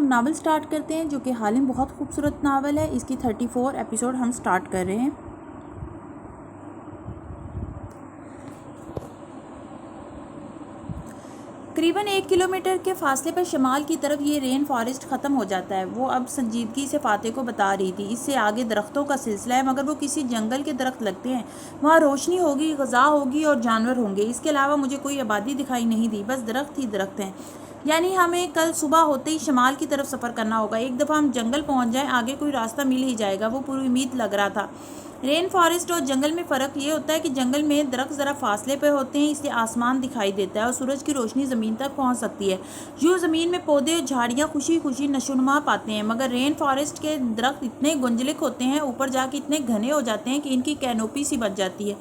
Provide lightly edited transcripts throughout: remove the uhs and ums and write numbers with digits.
ہم novel start کرتے ہیں جو کہ حال میں بہت خوبصورت ناول ہے. اس کی 34 ایپیسوڈ ہم سٹارٹ کر رہے ہیں. قریباً 1 کلومیٹر کے فاصلے پر شمال کی طرف یہ رین فارسٹ ختم ہو جاتا ہے. وہ اب سنجیدگی سے فاتح کو بتا رہی تھی. اس سے آگے درختوں کا سلسلہ ہے مگر وہ کسی جنگل کے درخت لگتے ہیں. وہاں روشنی ہوگی، غذا ہوگی اور جانور ہوں گے. اس کے علاوہ مجھے کوئی آبادی دکھائی نہیں دی، بس درخت ہی درخت ہیں. یعنی ہمیں کل صبح ہوتے ہی شمال کی طرف سفر کرنا ہوگا. ایک دفعہ ہم جنگل پہنچ جائیں آگے کوئی راستہ مل ہی جائے گا. وہ پوری امید لگ رہا تھا. رین فارسٹ اور جنگل میں فرق یہ ہوتا ہے کہ جنگل میں درخت ذرا فاصلے پر ہوتے ہیں، اس لیے آسمان دکھائی دیتا ہے اور سورج کی روشنی زمین تک پہنچ سکتی ہے. یوں زمین میں پودے اور جھاڑیاں خوشی خوشی نشوونما پاتے ہیں. مگر رین فارسٹ کے درخت اتنے گنجلک ہوتے ہیں، اوپر جا کے اتنے گھنے ہو جاتے ہیں کہ ان کی کینوپی سی بچ جاتی ہے.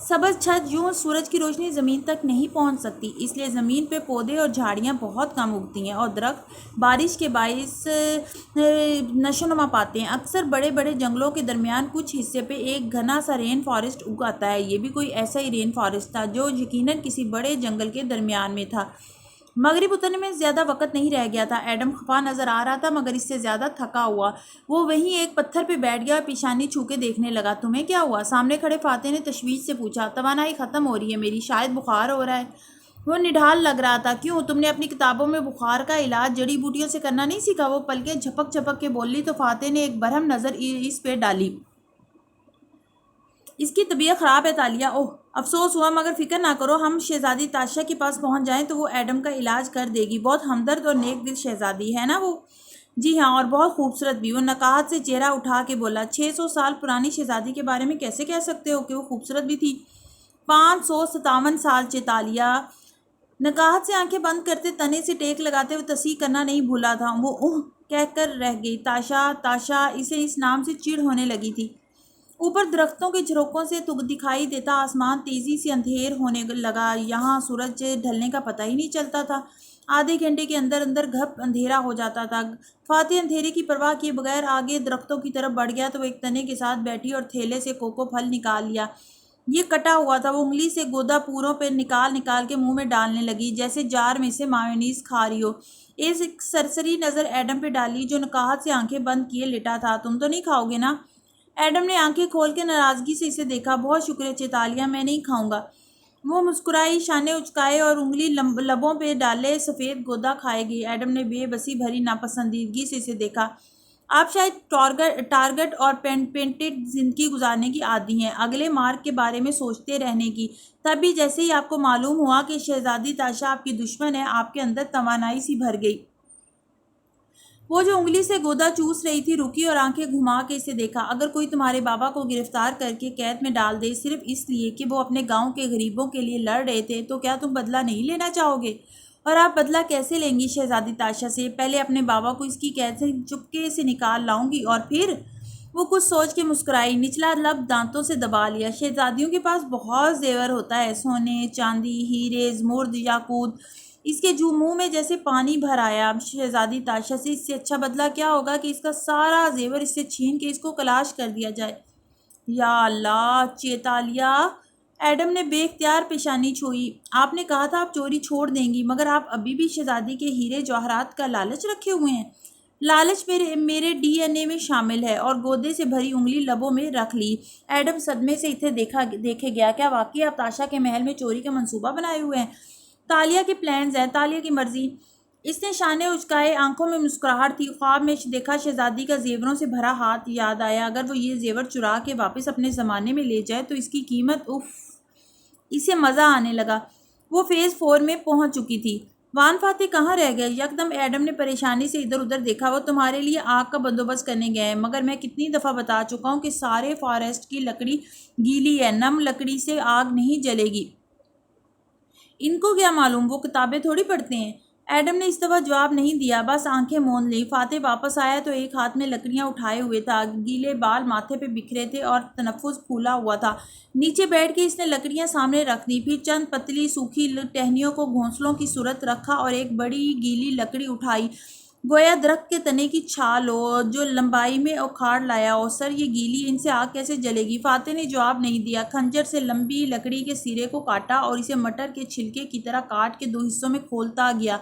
سبز چھت یوں سورج کی روشنی زمین تک نہیں پہنچ سکتی، اس لیے زمین پہ پودے اور جھاڑیاں بہت کم اگتی ہیں اور درخت بارش کے باعث نشوونما پاتے ہیں. اکثر بڑے بڑے جنگلوں کے درمیان کچھ حصے پہ ایک گھنا سا رین فارسٹ اگ آتا ہے. یہ بھی کوئی ایسا ہی رین فارسٹ تھا جو یقیناً کسی بڑے جنگل کے درمیان میں تھا. مغرب اترنے میں زیادہ وقت نہیں رہ گیا تھا. ایڈم خفا نظر آ رہا تھا مگر اس سے زیادہ تھکا ہوا. وہ وہیں ایک پتھر پہ بیٹھ گیا اور پیشانی چھو کے دیکھنے لگا. تمہیں کیا ہوا؟ سامنے کھڑے فاتح نے تشویش سے پوچھا. توانائی ختم ہو رہی ہے میری، شاید بخار ہو رہا ہے. وہ نڈھال لگ رہا تھا. کیوں، تم نے اپنی کتابوں میں بخار کا علاج جڑی بوٹیوں سے کرنا نہیں سیکھا؟ وہ پلکیں جھپک جھپک کے بولی تو فاتح نے ایک برہم نظر اس پہ ڈالی. اس کی طبیعت خراب ہے تالیہ. اوہ، افسوس ہوا مگر فکر نہ کرو، ہم شہزادی تاشا کے پاس پہنچ جائیں تو وہ ایڈم کا علاج کر دے گی. بہت ہمدرد اور نیک دل شہزادی ہے نا وہ؟ جی ہاں، اور بہت خوبصورت بھی. وہ نکات سے چہرہ اٹھا کے بولا. 600 سال پرانی شہزادی کے بارے میں کیسے کہہ سکتے ہو کہ وہ خوبصورت بھی تھی؟ 557 سال تالیہ. نکات سے آنکھیں بند کرتے تنے سے ٹیک لگاتے ہوئے تصحیح کرنا نہیں بھولا تھا. وہ اوہ کہہ کر رہ گئی. تاشا تاشا، اسے اس نام سے چڑ ہونے لگی تھی. اوپر درختوں کے جھروکوں سے دکھائی دیتا آسمان تیزی سے اندھیر ہونے لگا. یہاں سورج ڈھلنے کا پتہ ہی نہیں چلتا تھا. آدھے گھنٹے کے اندر اندر گھپ اندھیرا ہو جاتا تھا. فاتح اندھیرے کی پرواہ کیے بغیر آگے درختوں کی طرف بڑھ گیا تو وہ ایک تنے کے ساتھ بیٹھی اور تھیلے سے کوکو پھل نکال لیا. یہ کٹا ہوا تھا. وہ انگلی سے گودا پوروں پہ نکال نکال کے منہ میں ڈالنے لگی جیسے جار میں سے مایونیز کھا رہی ہو. ایک سرسری نظر ایڈم پہ ڈالی جو نکات سے آنکھیں بند کیے لیٹا تھا. تم تو نہیں کھاؤ گے نا؟ ایڈم نے آنکھیں کھول کے ناراضگی سے اسے دیکھا. بہت شکریہ چیتالیہ، میں نہیں کھاؤں گا. وہ مسکرائی، شانے اچکائے اور انگلی لبوں پہ ڈالے سفید گودا کھائے گئی. ایڈم نے بے بسی بھری ناپسندیدگی سے اسے دیکھا. آپ شاید ٹارگٹ اور پینٹڈ زندگی گزارنے کی عادی ہیں، اگلے مارک کے بارے میں سوچتے رہنے کی. تبھی جیسے ہی آپ کو معلوم ہوا کہ شہزادی تاشا آپ کی دشمن ہے، آپ کے اندر توانائی سی بھر گئی. وہ جو انگلی سے گودا چوس رہی تھی رکی اور آنکھیں گھما کے اسے دیکھا. اگر کوئی تمہارے بابا کو گرفتار کر کے قید میں ڈال دے صرف اس لیے کہ وہ اپنے گاؤں کے غریبوں کے لیے لڑ رہے تھے تو کیا تم بدلہ نہیں لینا چاہو گے؟ اور آپ بدلہ کیسے لیں گی شہزادی تاشا سے؟ پہلے اپنے بابا کو اس کی قید سے چپکے سے نکال لاؤں گی اور پھر؟ وہ کچھ سوچ کے مسکرائی، نچلا لب دانتوں سے دبا لیا. شہزادیوں کے پاس بہت زیور ہوتا ہے، سونے چاندی، ہیرے، زمرد، یاقوت. اس کے منہ میں جیسے پانی بھر آیا. شہزادی تاشا سے اس سے اچھا بدلہ کیا ہوگا کہ اس کا سارا زیور اس سے چھین کے اس کو کلاش کر دیا جائے. یا اللہ چیتالیہ! ایڈم نے بے اختیار پیشانی چھوئی. آپ نے کہا تھا آپ چوری چھوڑ دیں گی مگر آپ ابھی بھی شہزادی کے ہیرے جواہرات کا لالچ رکھے ہوئے ہیں. لالچ میرے ڈی این اے میں شامل ہے. اور گودے سے بھری انگلی لبوں میں رکھ لی. ایڈم صدمے سے اسے دیکھے گیا. کیا واقعی آپ تاشا کے محل میں چوری کا منصوبہ بنائے ہوئے ہیں؟ تالیہ کے پلانز ہیں، تالیہ کی مرضی. اس نے شانے اچکائے، آنکھوں میں مسکراہٹ تھی. خواب میں دیکھا شہزادی کا زیوروں سے بھرا ہاتھ یاد آیا. اگر وہ یہ زیور چرا کے واپس اپنے زمانے میں لے جائے تو اس کی قیمت اف. اسے مزہ آنے لگا. وہ فیز 4 میں پہنچ چکی تھی. وان فاتح کہاں رہ گئے؟ یکدم ایڈم نے پریشانی سے ادھر ادھر دیکھا. وہ تمہارے لیے آگ کا بندوبست کرنے گئے ہیں مگر میں کتنی دفعہ بتا چکا ہوں کہ سارے فارسٹ کی لکڑی گیلی ہے، نم لکڑی سے آگ نہیں جلے گی. ان کو کیا معلوم، وہ کتابیں تھوڑی پڑھتے ہیں. ایڈم نے اس دفعہ جواب نہیں دیا، بس آنکھیں موند لیں. فاتح واپس آیا تو ایک ہاتھ میں لکڑیاں اٹھائے ہوئے تھا. گیلے بال ماتھے پہ بکھرے تھے اور تنفس پھولا ہوا تھا. نیچے بیٹھ کے اس نے لکڑیاں سامنے رکھ دی، پھر چند پتلی سوکھی ٹہنیوں کو گھونسلوں کی صورت رکھا اور ایک بڑی گیلی لکڑی اٹھائی گویا درخت کے تنے کی چھال ہو جو لمبائی میں اکھاڑ لایا ہو. سر یہ گیلی، ان سے آگ کیسے جلے گی؟ فاتح نے جواب نہیں دیا. خنجر سے لمبی لکڑی کے سرے کو کاٹا اور اسے مٹر کے چھلکے کی طرح کاٹ کے 2 حصوں میں کھولتا گیا.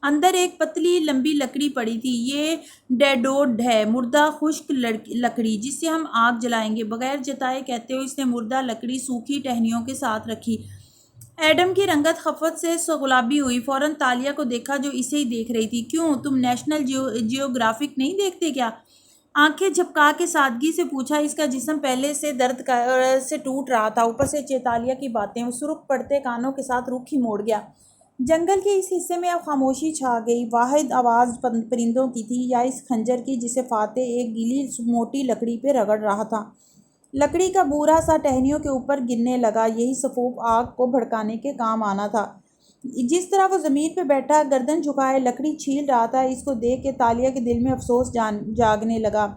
اندر ایک پتلی لمبی لکڑی پڑی تھی۔ یہ ڈیڈوڈ ہے، مردہ خشک لکڑی جس سے ہم آگ جلائیں گے، بغیر جتائے کہتے ہوئے اس نے مردہ لکڑی سوکھی ٹہنیوں کے ساتھ رکھی۔ ایڈم کی رنگت خفت سے گلابی ہوئی، فوراً تالیہ کو دیکھا جو اسے ہی دیکھ رہی تھی۔ کیوں، تم نیشنل جیوگرافک نہیں دیکھتے کیا؟ آنکھیں جھپکا کے سادگی سے پوچھا۔ اس کا جسم پہلے سے درد سے ٹوٹ رہا تھا، اوپر سے چیتالیہ کی باتیں۔ وہ سرخ پڑتے کانوں کے ساتھ رخ ہی موڑ گیا۔ جنگل کے اس حصے میں اب خاموشی چھا گئی۔ واحد آواز پرندوں کی تھی یا اس خنجر کی جسے فاتح ایک گیلی موٹی لکڑی پہ رگڑ رہا تھا۔ لکڑی کا بورا سا ٹہنیوں کے اوپر گرنے لگا، یہی سفوف آگ کو بھڑکانے کے کام آنا تھا۔ جس طرح وہ زمین پہ بیٹھا گردن جھکائے لکڑی چھیل رہا تھا، اس کو دیکھ کے تالیہ کے دل میں افسوس جاگنے لگا۔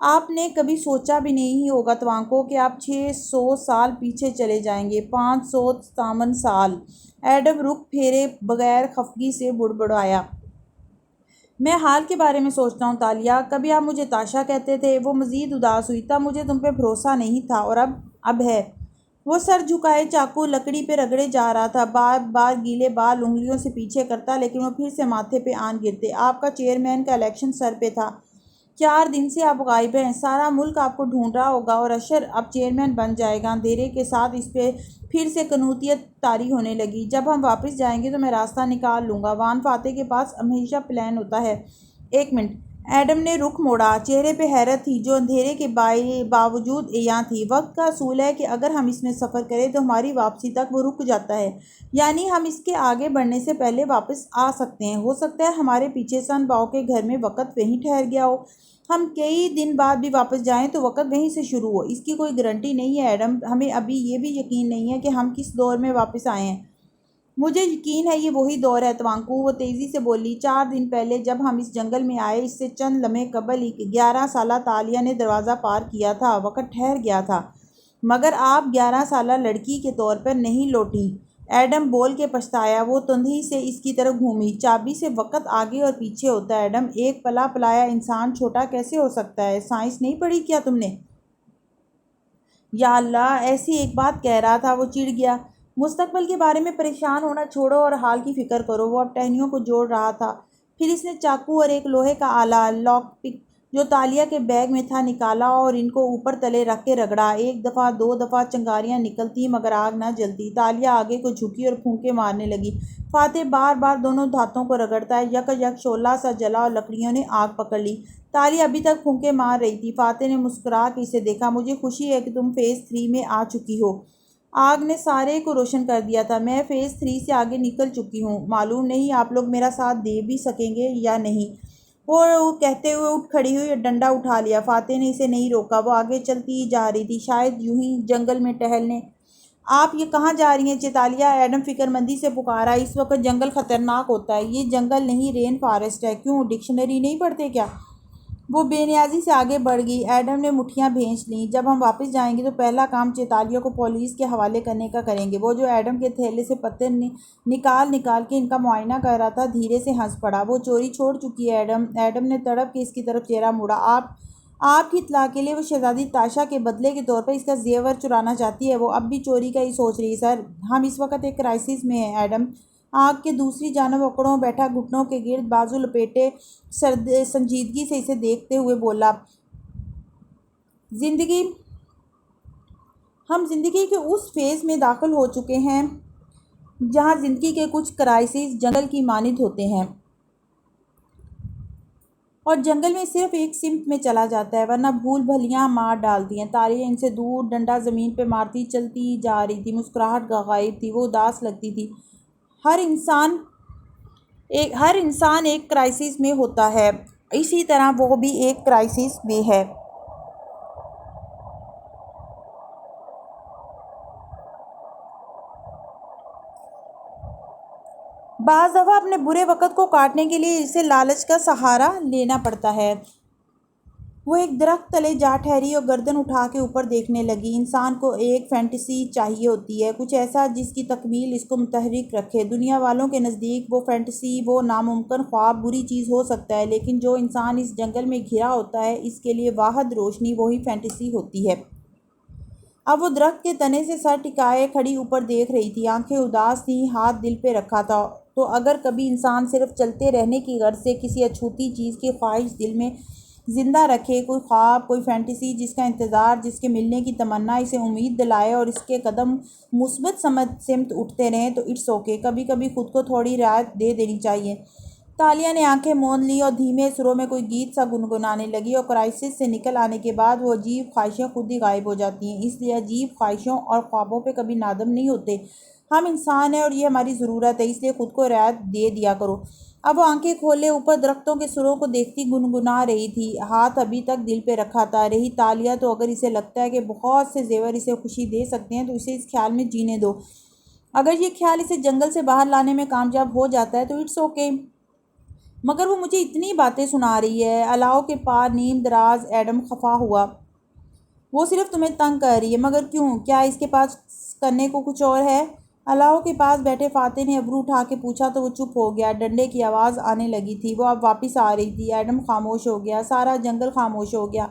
آپ نے کبھی سوچا بھی نہیں ہوگا توانکو کہ آپ 600 سال پیچھے چلے جائیں گے، 557 سال۔ ایڈم رخ پھیرے بغیر خفگی سے بڑبڑایا۔ میں حال کے بارے میں سوچتا ہوں تالیہ، کبھی آپ مجھے تاشا کہتے تھے۔ وہ مزید اداس ہوئی۔ تب مجھے تم پہ بھروسہ نہیں تھا، اور اب ہے۔ وہ سر جھکائے چاقو لکڑی پہ رگڑے جا رہا تھا، بار بار گیلے بال انگلیوں سے پیچھے کرتا، لیکن وہ پھر سے ماتھے پہ آن گرتے۔ آپ کا چیئرمین کا الیکشن سر پہ تھا، 4 دن سے آپ غائب ہیں، سارا ملک آپ کو ڈھونڈ رہا ہوگا، اور اشر اب چیئرمین بن جائے گا۔ اندھیرے کے ساتھ اس پہ پھر سے قنوطیت طاری ہونے لگی۔ جب ہم واپس جائیں گے تو میں راستہ نکال لوں گا۔ وان فاتح کے پاس ہمیشہ پلان ہوتا ہے۔ ایک منٹ۔ ایڈم نے رخ موڑا، چہرے پہ حیرت تھی جو اندھیرے کے باوجود عیاں تھی۔ وقت کا اصول ہے کہ اگر ہم اس میں سفر کریں تو ہماری واپسی تک وہ رک جاتا ہے، یعنی ہم اس کے آگے بڑھنے سے پہلے واپس آ سکتے ہیں۔ ہو سکتا ہے ہمارے پیچھے سن باؤ کے گھر میں وقت وہیں ٹھہر گیا ہو، ہم کئی دن بعد بھی واپس جائیں تو وقت وہیں سے شروع ہو۔ اس کی کوئی گارنٹی نہیں ہے ایڈم، ہمیں ابھی یہ بھی یقین نہیں ہے کہ ہم کس دور میں واپس آئے ہیں۔ مجھے یقین ہے یہ وہی دور ہے توانکو، وہ تیزی سے بولی۔ 4 دن پہلے جب ہم اس جنگل میں آئے، اس سے چند لمحے قبل 11 سالہ تالیہ نے دروازہ پار کیا تھا، وقت ٹھہر گیا تھا، مگر آپ 11 سالہ لڑکی کے طور پر نہیں لوٹی۔ ایڈم بول کے پچھتایا۔ وہ تندھی سے اس کی طرف گھومی۔ چابی سے وقت آگے اور پیچھے ہوتا ہے ایڈم، ایک پلا پلایا انسان چھوٹا کیسے ہو سکتا ہے؟ سائنس نہیں پڑھی کیا تم نے؟ یا اللہ، ایسی ایک بات کہہ رہا تھا۔ وہ چڑ گیا۔ مستقبل کے بارے میں پریشان ہونا چھوڑو اور حال کی فکر کرو۔ وہ اب ٹہنیوں کو جوڑ رہا تھا۔ پھر اس نے چاقو اور ایک لوہے کا آلہ، لاک پک، جو تالیہ کے بیگ میں تھا، نکالا اور ان کو اوپر تلے رکھ کے رگڑا۔ 1 دفعہ 2 دفعہ چنگاریاں نکلتی مگر آگ نہ جلتی۔ تالیہ آگے کو جھکی اور پھونکے مارنے لگی۔ فاتح بار بار دونوں دھاتوں کو رگڑتا ہے۔ یک شعلہ سا جلا اور لکڑیوں نے آگ پکڑ لی۔ تالیہ ابھی تک پھونکے مار رہی تھی۔ فاتح نے مسکرا کے اسے دیکھا۔ مجھے خوشی ہے کہ تم فیز 3 میں آ چکی ہو۔ آگ نے سارے کو روشن کر دیا تھا۔ میں فیز 3 سے آگے نکل چکی ہوں، معلوم نہیں آپ لوگ میرا ساتھ دے بھی سکیں گے یا نہیں۔ وہ کہتے ہوئے اٹھ کھڑی ہوئی اور ڈنڈا اٹھا لیا۔ فاتح نے اسے نہیں روکا، وہ آگے چلتی ہی جا رہی تھی، شاید یوں ہی جنگل میں ٹہلنے۔ آپ یہ کہاں جا رہی ہیں چیتالیہ؟ ایڈم فکر مندی سے پکارا۔ اس وقت جنگل خطرناک ہوتا ہے۔ یہ جنگل نہیں، رین فارسٹ ہے۔ کیوں، ڈکشنری نہیں پڑھتے کیا؟ وہ بے نیازی سے آگے بڑھ گئی۔ ایڈم نے مٹھیاں بھینچ لیں۔ جب ہم واپس جائیں گے تو پہلا کام چیتالیہ کو پولیس کے حوالے کرنے کا کریں گے۔ وہ جو ایڈم کے تھیلے سے پتے نکال کے ان کا معائنہ کر رہا تھا دھیرے سے ہنس پڑا۔ وہ چوری چھوڑ چکی ہے ایڈم۔ ایڈم نے تڑپ کے اس کی طرف چہرہ موڑا۔ آپ کی اطلاع کے لیے وہ شہزادی تاشا کے بدلے کے طور پر اس کا زیور چرانا چاہتی ہے۔ وہ اب بھی چوری کا ہی سوچ رہی ہے سر۔ ہم اس وقت ایک کرائسس میں ہیں ایڈم۔ آگ کے دوسری جانب اکڑوں بیٹھا گھٹنوں کے گرد بازو لپیٹے سنجیدگی سے اسے دیکھتے ہوئے بولا، ہم زندگی کے اس فیز میں داخل ہو چکے ہیں جہاں زندگی کے کچھ کرائسس جنگل کی مانند ہوتے ہیں، اور جنگل میں صرف ایک سمت میں چلا جاتا ہے، ورنہ بھول بھلیاں مار ڈالتی ہیں۔ تالیہ ان سے دور ڈنڈا زمین پہ مارتی چلتی جا رہی تھی۔ مسکراہٹ غائب تھی، وہ اداس لگتی تھی۔ ہر انسان ایک کرائسس میں ہوتا ہے، اسی طرح وہ بھی ایک کرائسس میں ہے۔ بعض دفعہ اپنے برے وقت کو کاٹنے کے لیے اسے لالچ کا سہارا لینا پڑتا ہے۔ وہ ایک درخت تلے جا ٹھہری اور گردن اٹھا کے اوپر دیکھنے لگی۔ انسان کو ایک فینٹیسی چاہیے ہوتی ہے، کچھ ایسا جس کی تکمیل اس کو متحرک رکھے۔ دنیا والوں کے نزدیک وہ فینٹیسی، وہ ناممکن خواب بری چیز ہو سکتا ہے، لیکن جو انسان اس جنگل میں گھرا ہوتا ہے، اس کے لیے واحد روشنی وہی فینٹیسی ہوتی ہے۔ اب وہ درخت کے تنے سے سر ٹکائے کھڑی اوپر دیکھ رہی تھی، آنکھیں اداس تھیں، ہاتھ دل پہ رکھا تھا۔ تو اگر کبھی انسان صرف چلتے رہنے کی غرض سے کسی اچھوتی چیز کی خواہش دل میں زندہ رکھے، کوئی خواب، کوئی فینٹیسی جس کا انتظار، جس کے ملنے کی تمنا اسے امید دلائے اور اس کے قدم مثبت سمت اٹھتے رہیں، تو اٹس اوکے، کبھی کبھی خود کو تھوڑی رعایت دے دینی چاہیے۔ تالیہ نے آنکھیں موند لی اور دھیمے سروں میں کوئی گیت سا گنگنانے لگی، اور کرائسس سے نکل آنے کے بعد وہ عجیب خواہشیں خود ہی غائب ہو جاتی ہیں۔ اس لیے عجیب خواہشوں اور خوابوں پہ کبھی نادم نہیں ہوتے۔ ہم انسان ہیں اور یہ ہماری ضرورت ہے، اس لیے خود کو رعایت دے دیا کرو۔ اب وہ آنکھیں کھولے اوپر درختوں کے سروں کو دیکھتی گنگنا رہی تھی، ہاتھ ابھی تک دل پہ رکھا تھا۔ رہی تالیہ تو اگر اسے لگتا ہے کہ بہت سے زیور اسے خوشی دے سکتے ہیں تو اسے اس خیال میں جینے دو۔ اگر یہ خیال اسے جنگل سے باہر لانے میں کامیاب ہو جاتا ہے تو اٹس اوکے، مگر وہ مجھے اتنی باتیں سنا رہی ہے۔ الاؤ کے پار نیم دراز ایڈم خفا ہوا۔ وہ صرف تمہیں تنگ کر رہی ہے، مگر کیوں؟ کیا اس کے پاس کرنے کو کچھ اور ہے؟ الاؤ کے پاس بیٹھے فاتح نے ابرو اٹھا کے پوچھا تو وہ چپ ہو گیا۔ ڈنڈے کی آواز آنے لگی تھی، وہ اب واپس آ رہی تھی۔ ایڈم خاموش ہو گیا، سارا جنگل خاموش ہو گیا۔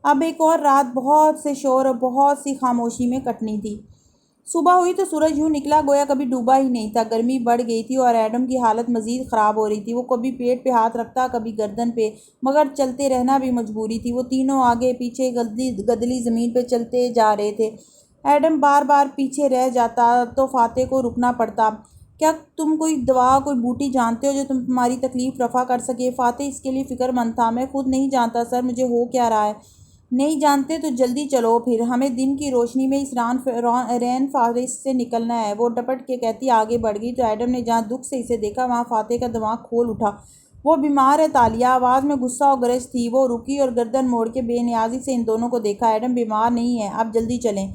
اب ایک اور رات بہت سے شور اور بہت سی خاموشی میں کٹنی تھی۔ صبح ہوئی تو سورج یوں نکلا گویا کبھی ڈوبا ہی نہیں تھا۔ گرمی بڑھ گئی تھی اور ایڈم کی حالت مزید خراب ہو رہی تھی۔ وہ کبھی پیٹ پہ ہاتھ رکھتا، کبھی گردن پہ، مگر چلتے رہنا بھی مجبوری تھی۔ وہ تینوں آگے پیچھے گدلی زمین پہ چلتے جا رہے تھے۔ ایڈم بار بار پیچھے رہ جاتا تو فاتح کو رکنا پڑتا۔ کیا تم کوئی دوا، کوئی بوٹی جانتے ہو جو تمہاری تکلیف رفع کر سکے؟ فاتح اس کے لیے فکر مند تھا۔ میں خود نہیں جانتا سر، مجھے ہو کیا رہا ہے۔ نہیں جانتے تو جلدی چلو پھر، ہمیں دن کی روشنی میں اس رین فارسٹ سے نکلنا ہے۔ وہ ڈپٹ کے کہتی آگے بڑھ گئی تو ایڈم نے جہاں دکھ سے اسے دیکھا وہاں فاتح کا دماغ کھول اٹھا۔ وہ بیمار ہے تالیہ، آواز میں غصہ اور گرج تھی۔ وہ رکی اور گردن موڑ کے بے نیازی سے ان دونوں کو دیکھا۔ ایڈم بیمار نہیں ہے، آپ جلدی چلیں،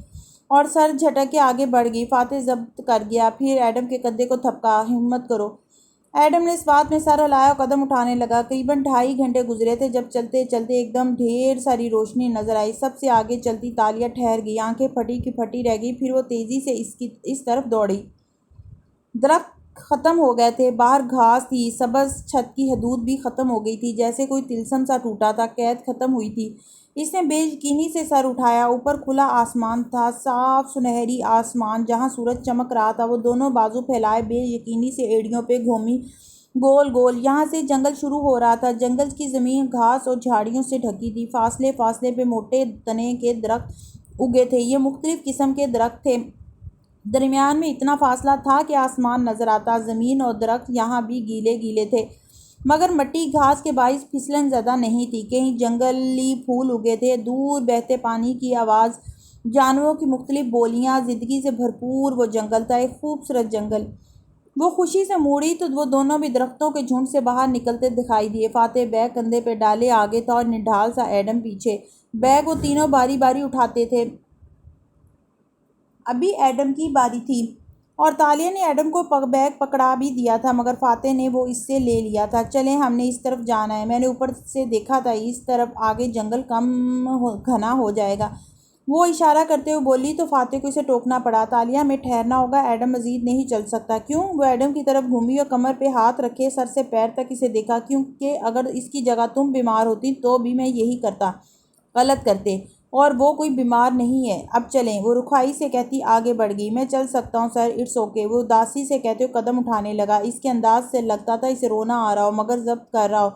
اور سر جھٹک کے آگے بڑھ گئی۔ فاتح ضبط کر گیا، پھر ایڈم کے کندھے کو تھپکا، ہمت کرو۔ ایڈم نے اس بات میں سر ہلایا اور قدم اٹھانے لگا۔ قریباً 2.5 گھنٹے گزرے تھے جب چلتے چلتے ایک دم ڈھیر ساری روشنی نظر آئی۔ سب سے آگے چلتی تالیہ ٹھہر گئی، آنکھیں پھٹی کی پھٹی رہ گئی، پھر وہ تیزی سے اس طرف دوڑی۔ درخت ختم ہو گئے تھے، باہر گھاس تھی، سبز چھت کی حدود بھی ختم ہو گئی تھی، جیسے کوئی طلسم سا ٹوٹا تھا، قید ختم ہوئی تھی۔ اس نے بے یقینی سے سر اٹھایا۔ اوپر کھلا آسمان تھا، صاف سنہری آسمان جہاں سورج چمک رہا تھا۔ وہ دونوں بازو پھیلائے بے یقینی سے ایڑیوں پہ گھومی گول گول۔ یہاں سے جنگل شروع ہو رہا تھا۔ جنگل کی زمین گھاس اور جھاڑیوں سے ڈھکی تھی۔ فاصلے فاصلے پہ موٹے تنے کے درخت اگے تھے، یہ مختلف قسم کے درخت تھے۔ درمیان میں اتنا فاصلہ تھا کہ آسمان نظر آتا۔ زمین اور درخت یہاں بھی گیلے گیلے تھے، مگر مٹی گھاس کے باعث پھسلن زدہ نہیں تھی۔ کہیں جنگلی پھول اگے تھے، دور بہتے پانی کی آواز، جانوروں کی مختلف بولیاں، زندگی سے بھرپور وہ جنگل تھا، ایک خوبصورت جنگل۔ وہ خوشی سے موڑی تو وہ دونوں بھی درختوں کے جھنڈ سے باہر نکلتے دکھائی دیے۔ فاتح بیگ کندھے پہ ڈالے آگے تھا اور نڈھال سا ایڈم پیچھے۔ بیگ وہ تینوں باری باری اٹھاتے تھے۔ ابھی ایڈم کی باری تھی اور تالیہ نے ایڈم کو بیگ پکڑا بھی دیا تھا، مگر فاتح نے وہ اس سے لے لیا تھا۔ چلیں، ہم نے اس طرف جانا ہے، میں نے اوپر سے دیکھا تھا، اس طرف آگے جنگل کم گھنا ہو جائے گا، وہ اشارہ کرتے ہوئے بولی تو فاتح کو اسے ٹوکنا پڑا۔ تالیہ، ہمیں ٹھہرنا ہوگا، ایڈم مزید نہیں چل سکتا۔ کیوں؟ وہ ایڈم کی طرف گھومی اور کمر پہ ہاتھ رکھے سر سے پیر تک اسے دیکھا۔ کیونکہ اگر اس کی جگہ تم بیمار ہوتی تو بھی میں یہی کرتا۔ غلط کرتے، اور وہ کوئی بیمار نہیں ہے۔ اب چلیں، وہ رکھائی سے کہتی آگے بڑھ گئی۔ میں چل سکتا ہوں سر، اٹس اوکے، وہ اداسی سے کہتے ہوئے قدم اٹھانے لگا۔ اس کے انداز سے لگتا تھا اسے رونا آ رہا ہو، مگر ضبط کر رہا ہو۔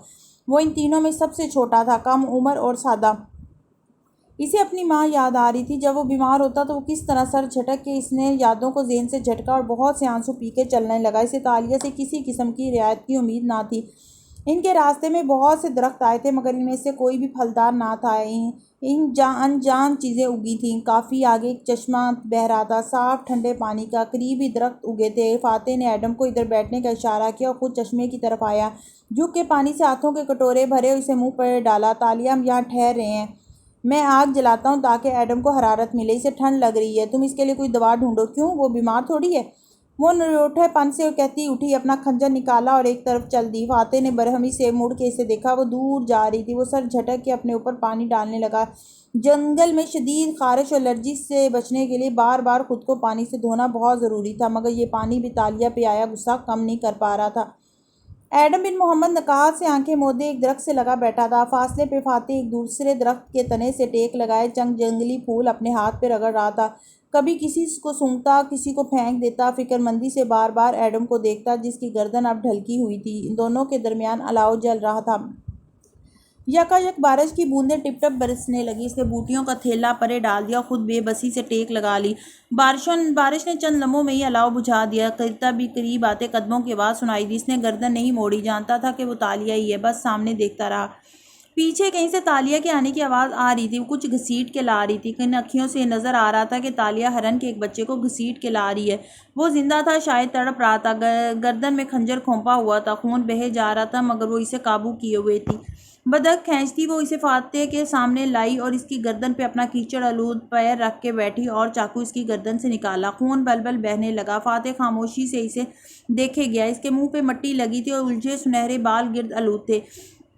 وہ ان تینوں میں سب سے چھوٹا تھا، کم عمر اور سادہ۔ اسے اپنی ماں یاد آ رہی تھی، جب وہ بیمار ہوتا تو وہ کس طرح سر جھٹک کے اس نے یادوں کو ذہن سے جھٹکا اور بہت سے آنسو پی کے چلنے لگا۔ اسے تالیہ سے کسی قسم کی رعایت کی امید نہ تھی۔ ان کے راستے میں بہت سے درخت آئے تھے، مگر ان میں سے کوئی بھی پھلدار نہ تھا۔ انجان چیزیں اگی تھیں۔ کافی آگے ایک چشمہ بہہ رہا تھا، صاف ٹھنڈے پانی کا، قریب ہی درخت اگے تھے۔ فاتح نے ایڈم کو ادھر بیٹھنے کا اشارہ کیا اور خود چشمے کی طرف آیا، جھک کے پانی سے ہاتھوں کے کٹورے بھرے اور اسے منہ پر ڈالا۔ تالیہ، ہم یہاں ٹھہر رہے ہیں، میں آگ جلاتا ہوں تاکہ ایڈم کو حرارت ملے، اسے ٹھنڈ لگ رہی ہے، تم اس کے لیے کوئی دوا ڈھونڈو۔ کیوں؟ وہ بیمار تھوڑی ہے۔ وہ نروٹھے پن سے کہتی اٹھی، اپنا خنجر نکالا اور ایک طرف چل دی۔ فاتح نے برہمی سے مڑ کے اسے دیکھا، وہ دور جا رہی تھی۔ وہ سر جھٹک کے اپنے اوپر پانی ڈالنے لگا۔ جنگل میں شدید خارش اور الرجی سے بچنے کے لیے بار بار خود کو پانی سے دھونا بہت ضروری تھا، مگر یہ پانی بھی تالیہ پہ آیا غصہ کم نہیں کر پا رہا تھا۔ ایڈم بن محمد نکہت سے آنکھیں موندے ایک درخت سے لگا بیٹھا تھا۔ فاصلے پہ فاتح ایک دوسرے درخت کے تنے سے ٹیک لگائے چند جنگلی پھول اپنے ہاتھ پہ رگڑ رہا تھا۔ کبھی کسی کو سونگھتا، کسی کو پھینک دیتا، فکر مندی سے بار بار ایڈم کو دیکھتا جس کی گردن اب ڈھلکی ہوئی تھی۔ ان دونوں کے درمیان الاؤ جل رہا تھا۔ یکایک بارش کی بوندیں ٹپ ٹپ برسنے لگی۔ اس نے بوٹیوں کا تھیلا پرے ڈال دیا اور خود بے بسی سے ٹیک لگا لی۔ بارش نے چند لمحوں میں ہی الاؤ بجھا دیا۔ تب قریب آتے قدموں کی آواز سنائی دی۔ اس نے گردن نہیں موڑی، جانتا تھا کہ وہ تالیہ ہی ہے، بس سامنے دیکھتا رہا۔ پیچھے کہیں سے تالیہ کے آنے کی آواز آ رہی تھی، وہ کچھ گھسیٹ کے لا رہی تھی۔ کن اکھیوں سے نظر آ رہا تھا کہ تالیہ ہرن کے ایک بچے کو گھسیٹ کے لا رہی ہے۔ وہ زندہ تھا، شاید تڑپ رہا تھا، گردن میں خنجر کھونپا ہوا تھا، خون بہے جا رہا تھا، مگر وہ اسے قابو کیے ہوئے تھی۔ بدک کھینچتی وہ اسے فاتح کے سامنے لائی اور اس کی گردن پہ اپنا کیچڑ آلود پیر رکھ کے بیٹھی اور چاقو اس کی گردن سے نکالا۔ خون بل بل بہنے لگا۔ فاتح خاموشی سے اسے دیکھے گیا۔ اس کے منہ پہ مٹی لگی تھی اور الجھے سنہرے بال گرد آلود تھے۔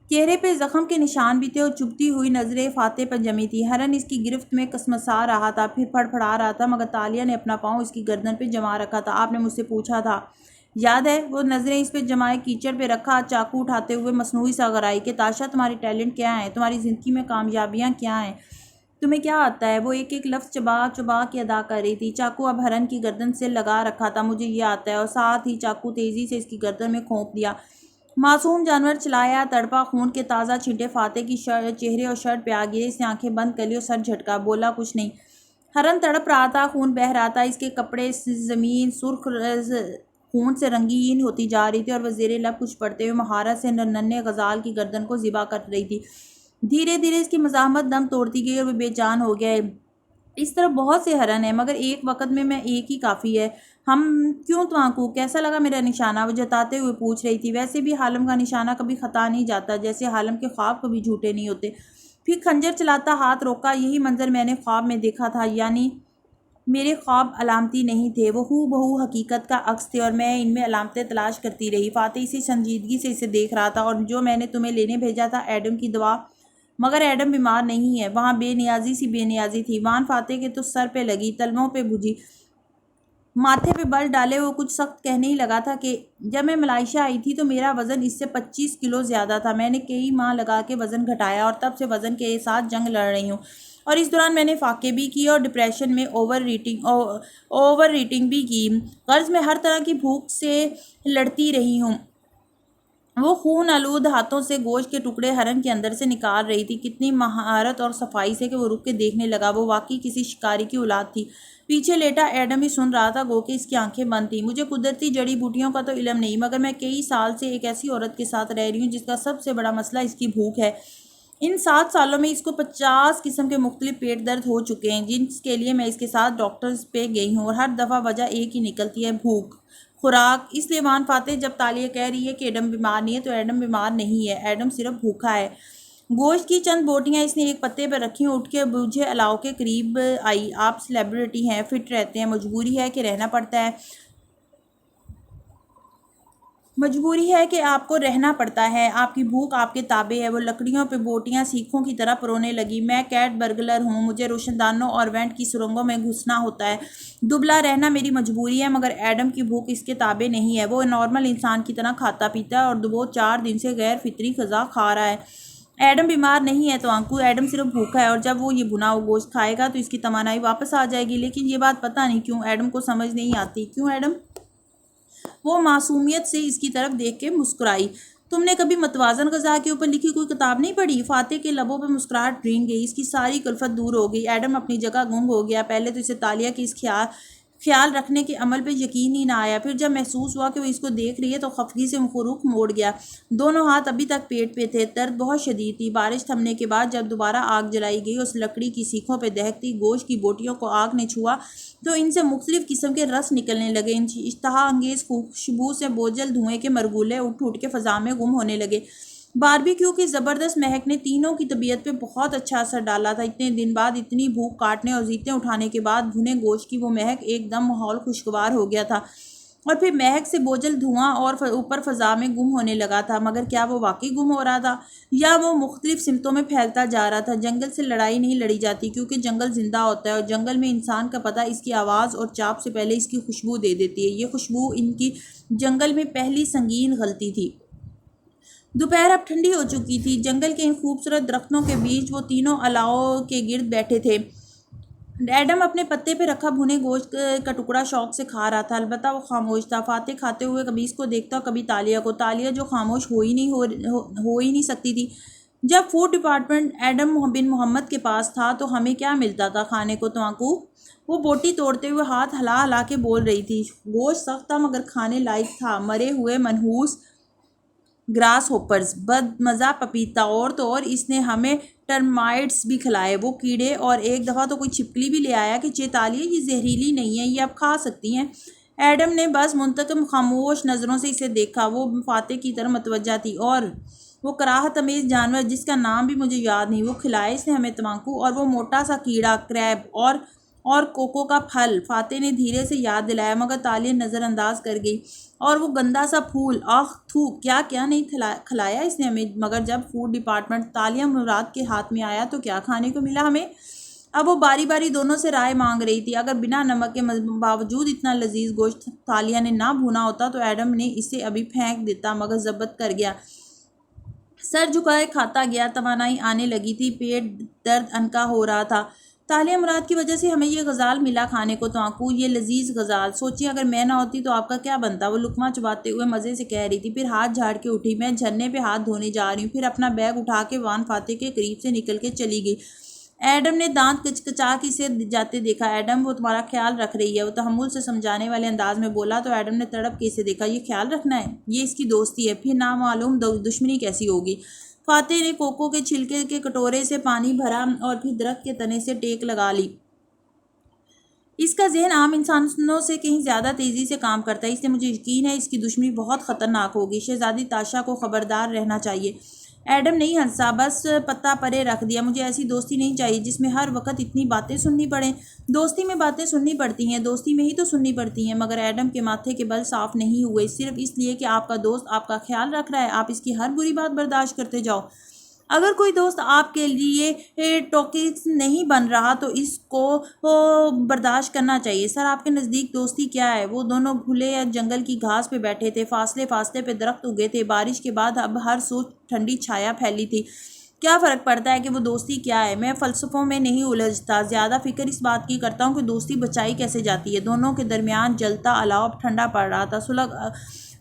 چہرے پہ زخم کے نشان بھی تھے اور چبھتی ہوئی نظریں فاتح پر جمی تھی۔ ہرن اس کی گرفت میں کسمسا رہا تھا، پھر پھڑپڑا رہا تھا، مگر تالیہ نے اپنا پاؤں اس کی گردن پہ جما رکھا تھا۔ آپ نے مجھ سے پوچھا تھا، یاد ہے؟ وہ نظریں اس پہ جمائے کیچڑ پہ رکھا چاقو اٹھاتے ہوئے مصنوعی سا غرائی کہ تاشا تمہاری ٹیلنٹ کیا ہیں؟ تمہاری زندگی میں کامیابیاں کیا ہیں؟ تمہیں کیا آتا ہے؟ وہ ایک ایک لفظ چبا چبا کے ادا کر رہی تھی۔ چاقو اب ہرن کی گردن سے لگا رکھا تھا۔ مجھے یہ آتا ہے، اور ساتھ ہی چاقو تیزی سے اس کی گردن میں کھونپ دیا۔ معصوم جانور چلایا، تڑپا خون کے تازہ چھینٹے فاتح کی چہرے اور شرٹ پہ آ گرے۔ اس نے آنکھیں بند کر لی اور سر جھٹکا، بولا کچھ نہیں۔ ہرن تڑپ رہا تھا، خون بہہ رہا تھا، اس کے کپڑے زمین سرخ خون سے رنگین ہوتی جا رہی تھی اور وہ زیر لب کچھ پڑھتے ہوئے مہارت سے ننھے غزال کی گردن کو ذبح کر رہی تھی۔ دھیرے دھیرے اس کی مزاحمت دم توڑتی گئی اور وہ بے جان ہو گیا۔ اس طرف بہت سے ہرن ہیں، مگر ایک وقت میں ایک ہی کافی ہے۔ ہم کیوں توانکو؟ کیسا لگا میرا نشانہ؟ وہ جتاتے ہوئے پوچھ رہی تھی۔ ویسے بھی حالم کا نشانہ کبھی خطا نہیں جاتا، جیسے حالم کے خواب کبھی جھوٹے نہیں ہوتے۔ پھر خنجر چلاتا ہاتھ روکا۔ یہی منظر میں نے خواب میں دیکھا تھا، یعنی میرے خواب علامتی نہیں تھے، وہ ہو بہو حقیقت کا عکس تھے اور میں ان میں علامتیں تلاش کرتی رہی۔ فاتح اسی سنجیدگی سے اسے دیکھ رہا تھا۔ اور جو میں نے تمہیں لینے بھیجا تھا، ایڈم کی دوا، مگر ایڈم بیمار نہیں ہے۔ وہاں بے نیازی سی بے نیازی تھی۔ وان فاتح کے تو سر پہ لگی، تلووں پہ بجھی، ماتھے پہ بل ڈالے وہ کچھ سخت کہنے ہی لگا تھا کہ جب میں ملائیشیا آئی تھی تو میرا وزن اس سے 25 کلو زیادہ تھا۔ میں نے کئی ماہ لگا کے وزن گھٹایا اور تب سے وزن کے ساتھ جنگ لڑ رہی ہوں، اور اس دوران میں نے فاقے بھی کیے اور ڈپریشن میں اوور ایٹنگ بھی کی۔ غرض میں ہر طرح کی بھوک سے لڑتی رہی ہوں۔ وہ خون آلود ہاتھوں سے گوشت کے ٹکڑے ہرن کے اندر سے نکال رہی تھی، کتنی مہارت اور صفائی سے کہ وہ رک کے دیکھنے لگا۔ وہ واقعی کسی شکاری کی اولاد تھی۔ پیچھے لیٹا ایڈم ہی سن رہا تھا، گو کہ اس کی آنکھیں بند تھیں۔ مجھے قدرتی جڑی بوٹیوں کا تو علم نہیں، مگر میں کئی سال سے ایک ایسی عورت کے ساتھ رہ رہی ہوں جس کا سب سے بڑا مسئلہ اس کی بھوک ہے۔ ان 7 سالوں میں اس کو 50 قسم کے مختلف پیٹ درد ہو چکے ہیں، جن کے لیے میں اس کے ساتھ ڈاکٹرز پہ گئی ہوں، اور ہر دفعہ وجہ ایک ہی نکلتی ہے، بھوک۔ خوراک۔ اس لیے وان فاتح جب تالیہ کہہ رہی ہے کہ ایڈم بیمار نہیں ہے تو ایڈم بیمار نہیں ہے، ایڈم صرف بھوکا ہے۔ گوشت کی چند بوٹیاں اس نے ایک پتے پر رکھی، اٹھ کے بوجھے الاؤ کے قریب آئی۔ آپ سیلیبریٹی ہیں، فٹ رہتے ہیں، مجبوری ہے کہ رہنا پڑتا ہے۔ مجبوری ہے کہ آپ کو رہنا پڑتا ہے، آپ کی بھوک آپ کے تابع ہے۔ وہ لکڑیوں پہ بوٹیاں سیخوں کی طرح پرونے لگی۔ میں کیٹ برگلر ہوں، مجھے روشن دانوں اور وینٹ کی سرنگوں میں گھسنا ہوتا ہے۔ دبلا رہنا میری مجبوری ہے، مگر ایڈم کی بھوک اس کے تابع نہیں ہے۔ وہ نارمل انسان کی طرح کھاتا پیتا ہے اور وہ 4 دن سے غیر فطری غذا کھا رہا ہے۔ ایڈم بیمار نہیں ہے توانکو، ایڈم صرف بھوکا ہے، اور جب وہ یہ بھنا ہوا گوشت کھائے گا تو اس کی توانائی واپس آ جائے گی۔ لیکن یہ بات پتہ نہیں کیوں ایڈم کو سمجھ نہیں آتی۔ کیوں ایڈم؟ وہ معصومیت سے اس کی طرف دیکھ کے مسکرائی۔ تم نے کبھی متوازن غذا کے اوپر لکھی کوئی کتاب نہیں پڑھی؟ فاتح کے لبوں پہ مسکراہٹ رینگ گئی، اس کی ساری کلفت دور ہو گئی۔ ایڈم اپنی جگہ گنگ ہو گیا۔ پہلے تو اسے تالیہ کے اس خیال رکھنے کے عمل پہ یقین ہی نہ آیا، پھر جب محسوس ہوا کہ وہ اس کو دیکھ رہی ہے تو خفگی سے رخ موڑ گیا۔ دونوں ہاتھ ابھی تک پیٹ پہ تھے، درد بہت شدید تھی۔ بارش تھمنے کے بعد جب دوبارہ آگ جلائی گئی، اس لکڑی کی سیخوں پہ دہکتی گوشت کی بوٹیوں کو آگ نے چھوا تو ان سے مختلف قسم کے رس نکلنے لگے۔ ان اشتہا انگیز خوشبو سے بوجھل دھوئیں کے مرغولے اٹھ اٹھ کے فضا میں گم ہونے لگے۔ باربیکیو کی زبردست مہک نے تینوں کی طبیعت پہ بہت اچھا اثر ڈالا تھا۔ اتنے دن بعد، اتنی بھوک کاٹنے اور زیتیں اٹھانے کے بعد بھنے گوشت کی وہ مہک ایک دم ماحول خوشگوار ہو گیا تھا، اور پھر مہک سے بوجھل دھواں اور اوپر فضا میں گم ہونے لگا تھا۔ مگر کیا وہ واقعی گم ہو رہا تھا، یا وہ مختلف سمتوں میں پھیلتا جا رہا تھا؟ جنگل سے لڑائی نہیں لڑی جاتی، کیونکہ جنگل زندہ ہوتا ہے، اور جنگل میں انسان کا پتہ اس کی آواز اور چاپ سے پہلے اس کی خوشبو دے دیتی ہے۔ یہ خوشبو ان کی جنگل میں پہلی سنگین غلطی تھی۔ دوپہر اب ٹھنڈی ہو چکی تھی۔ جنگل کے ان خوبصورت درختوں کے بیچ وہ تینوں الاؤ کے گرد بیٹھے تھے۔ ایڈم اپنے پتے پہ رکھا بھنے گوشت کا ٹکڑا شوق سے کھا رہا تھا، البتہ وہ خاموش تھا۔ فاتح کھاتے ہوئے کبھی اس کو دیکھتا کبھی تالیہ کو، تالیہ جو خاموش ہو ہی نہیں سکتی تھی۔ جب فوڈ ڈپارٹمنٹ ایڈم بن محمد کے پاس تھا تو ہمیں کیا ملتا تھا کھانے کو تماکو؟ وہ بوٹی توڑتے ہوئے ہاتھ ہلا ہلا کے بول رہی تھی۔ گوشت سخت تھا مگر کھانے لائق تھا، مرے ہوئے منحوس گراس ہوپرز، بد مزہ پپیتا، اور تو اور اس نے ہمیں ٹرمائٹس بھی کھلائے، وہ کیڑے، اور ایک دفعہ تو کوئی چھپکلی بھی لے آیا کہ چیتالیہ یہ زہریلی نہیں ہے، یہ آپ کھا سکتی ہیں۔ ایڈم نے بس منتقم خاموش نظروں سے اسے دیکھا، وہ فاتح کی طرف متوجہ تھی۔ اور وہ کراہت امیز جانور جس کا نام بھی مجھے یاد نہیں، وہ کھلائے اس نے ہمیں تماکو، اور وہ موٹا سا کیڑا کریب اور کوکو کا پھل، فاتح نے دھیرے سے یاد دلایا مگر تالیہ نظر انداز کر گئی۔ اور وہ گندا سا پھول، آخ تھو، کیا کیا نہیں کھلایا اس نے ہمیں۔ مگر جب فوڈ ڈپارٹمنٹ تالیہ مراد کے ہاتھ میں آیا تو کیا کھانے کو ملا ہمیں؟ اب وہ باری باری دونوں سے رائے مانگ رہی تھی۔ اگر بنا نمک کے باوجود اتنا لذیذ گوشت تالیہ نے نہ بھونا ہوتا تو ایڈم نے اسے ابھی پھینک دیتا، مگر ضبط کر گیا۔ سر جھکائے کھاتا گیا، توانائی آنے لگی تھی، پیٹ درد انکا ہو رہا تھا۔ تالیہ مراد کی وجہ سے ہمیں یہ غزال ملا کھانے کو تماکو، یہ لذیذ غزال۔ سوچیے اگر میں نہ ہوتی تو آپ کا کیا بنتا؟ وہ لقمہ چباتے ہوئے مزے سے کہہ رہی تھی، پھر ہاتھ جھاڑ کے اٹھی۔ میں جھرنے پہ ہاتھ دھونے جا رہی ہوں، پھر اپنا بیگ اٹھا کے وان فاتح کے قریب سے نکل کے چلی گئی۔ ایڈم نے دانت کچکچا کے اسے جاتے دیکھا۔ ایڈم، وہ تمہارا خیال رکھ رہی ہے، وہ تحمل سے سمجھانے والے انداز میں بولا تو ایڈم نے تڑپ کے اسے دیکھا۔ یہ خیال رکھنا ہے؟ یہ اس کی دوستی ہے، پھر نامعلوم دشمنی کیسی ہوگی؟ فاتح نے کوکو کے چھلکے کے کٹورے سے پانی بھرا اور پھر درخت کے تنے سے ٹیک لگا لی۔ اس کا ذہن عام انسانوں سے کہیں زیادہ تیزی سے کام کرتا ہے، اس لیے مجھے یقین ہے اس کی دشمنی بہت خطرناک ہوگی۔ شہزادی تاشا کو خبردار رہنا چاہیے۔ ایڈم نہیں ہنسا، بس پتہ پرے رکھ دیا۔ مجھے ایسی دوستی نہیں چاہیے جس میں ہر وقت اتنی باتیں سننی پڑیں۔ دوستی میں باتیں سننی پڑتی ہیں، دوستی میں ہی تو سننی پڑتی ہیں۔ مگر ایڈم کے ماتھے کے بل صاف نہیں ہوئے، صرف اس لیے کہ آپ کا دوست آپ کا خیال رکھ رہا ہے آپ اس کی ہر بری بات برداشت کرتے جاؤ۔ اگر کوئی دوست آپ کے لیے ٹاکسک نہیں بن رہا تو اس کو برداشت کرنا چاہیے۔ سر، آپ کے نزدیک دوستی کیا ہے؟ وہ دونوں کھلے جنگل کی گھاس پہ بیٹھے تھے، فاصلے فاصلے پہ درخت اگے تھے، بارش کے بعد اب ہر سو ٹھنڈی چھایا پھیلی تھی۔ کیا فرق پڑتا ہے کہ وہ دوستی کیا ہے؟ میں فلسفوں میں نہیں الجھتا، زیادہ فکر اس بات کی کرتا ہوں کہ دوستی بچائی کیسے جاتی ہے۔ دونوں کے درمیان جلتا الاؤ اب ٹھنڈا پڑ رہا تھا،